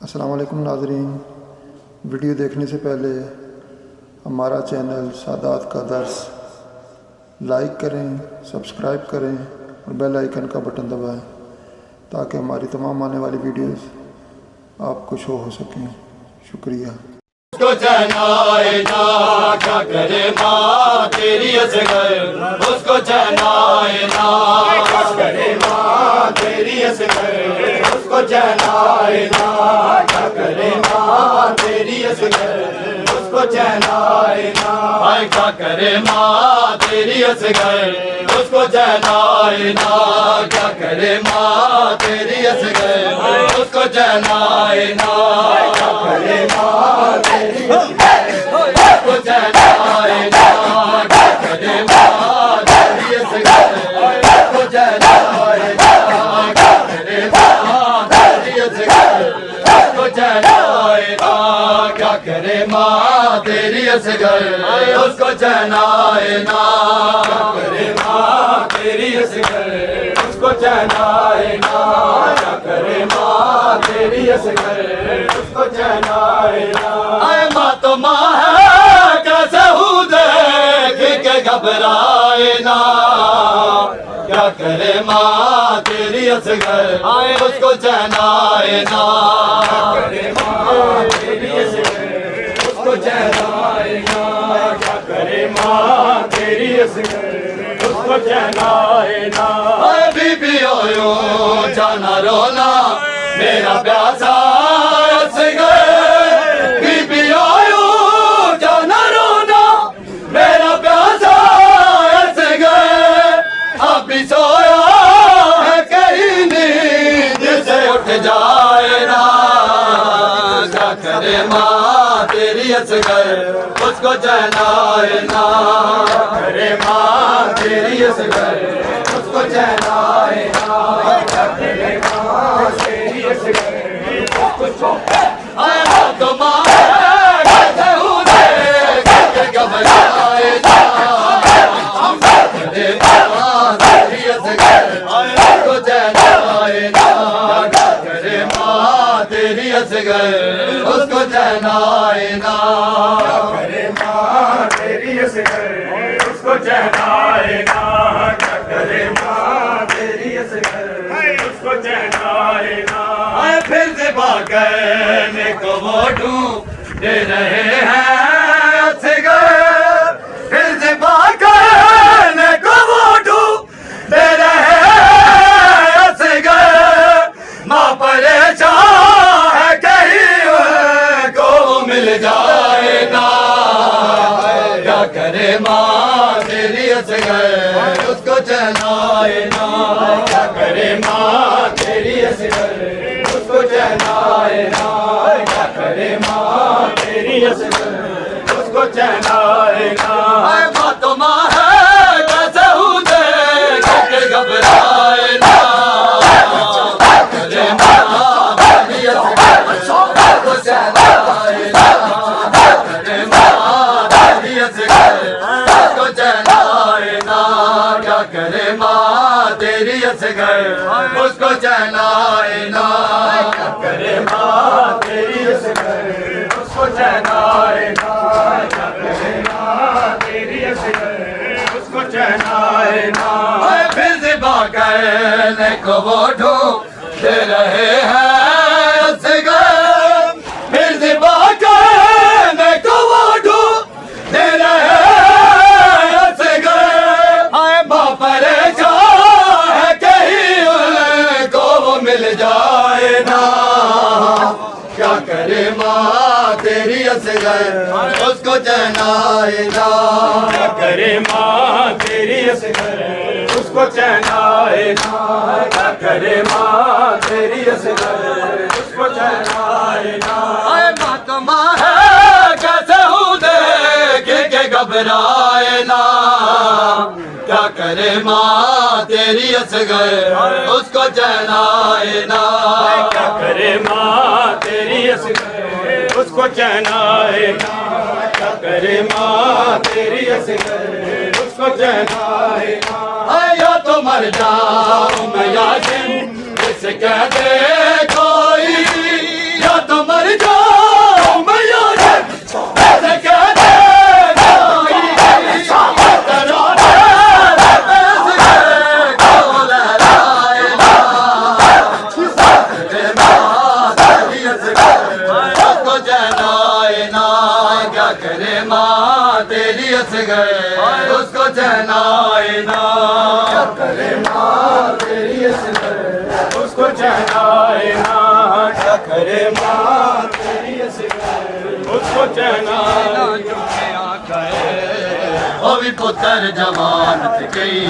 अस्सलाम वालेकुम नाज़रीन, वीडियो देखने से पहले हमारा चैनल सादात का दर्स लाइक करें, सब्सक्राइब करें और बेल आइकन का बटन दबाएं ताकि हमारी तमाम आने वाली वीडियोस आपको शो हो सकें। शुक्रिया। उसको चनाए ना क्या करे माँ तेरी असगर, उसको चनाए ना क्या करे माँ तेरी असगर, उसको चनाए ना क्या करे माँ तेरी असगर, उसको चनाए ना क्या करे माँ तेरी असगर, उसको चनाए ना क्या करे माँ तेरी असगर, उसको चनाए ना क्या करे माँ उसको चनाए ना क्या करे माँ तेरी असगर, उसको चनाए ना क्या करे माँ तेरी असगर, उसको चनाए ना क्या करे माँ तेरी असगर, उसको चनाए ना क्या करे माँ तेरी असगर, उसको चनाए ना क्या करे माँ तेरी असगर, उसको चनाए ना। आए माँ तो माँ है कैसे हूँ देख के घबराए ना क्या करे माँ तेरी असगर, आए उसको चनाए ना क्या करे माँ तेरी असगर, उसको चनाए ना क्या करे माँ तेरी असगर, उसको चनाए ना। आए बीबी ओयो जाना रोना मेरा प्यासा असगर, बीबी ओयो जाना रोना मेरा प्यासा असगर, अभी सोया है कहीं नींद से उठ जाए ना क्या करे माँ तेरी असगर, उसको चनाए ना करे माँ तेरी असगर, उसको चनाए ना क्या करे माँ तेरी असगर, उसको आए तो माँ कैसे हूँ देख के घबराए ना करे माँ तेरी असगर, उसको चनाए ना क्या करे माँ तेरी असगर, उसको चनाए ना क्या करे माँ तेरी असगर, उसको चनाए ना क्या करे माँ तेरी असगर, उसको चनाए ना। आए फिर से भागने को वो ढूंढ रहे हैं असगर, फिर से भागने को वो ढूंढ रहे हैं असगर, माँ परेशान है कहीं उनको मिल जाए ना क्या करे माँ तेरी असगर, उसको चनाए ना क्या करे माँ तेरी असगर, उसको चनाए ना क्या करे माँ तेरी असगर, उसको चनाए ना। माँ तो माँ है कैसे हूँ देख के घबराए ना करे माँ तेरी असगर, उसको चनाए ना करे माँ तेरी असगर, उसको चनाए ना क्या करे माँ तेरी असगर, उसको चनाए ना क्या करे माँ तेरी असगर, उसको चनाए ना क्या करे माँ तेरी असगर, उसको चनाए ना। फिर से भागने को वो ढूंढ रहे हैं असगर, फिर से भागने को वो ढूंढ रहे हैं असगर, आए माँ परेशान है कहीं उनको वो मिल जाए ना क्या करे माँ तेरी असगर, उसको चनाए ना क्या करे माँ तेरी असगर, उसको चनाए ना क्या करे माँ तेरी असगर, उसको चनाए ना। आए माँ तो माँ है कैसे हूँ देख के घबराए ना क्या करे माँ तेरी असगर, उसको चनाए ना क्या करे माँ तेरी असगर, उसको चनाए ना क्या करे माँ तेरी असगर, उसको चनाए ना। या तो मर जाऊं मैं या जिन इस कह दे कोई, या तो क्या करे माँ तेरी असगर उसको चहनाए ना क्या करे माँ तेरी असगर उसको चहनाए ना क्या करे माँ तेरी असगर उसको चहनाए ना चुके आंखें वो भी पुत्र जवान थे कई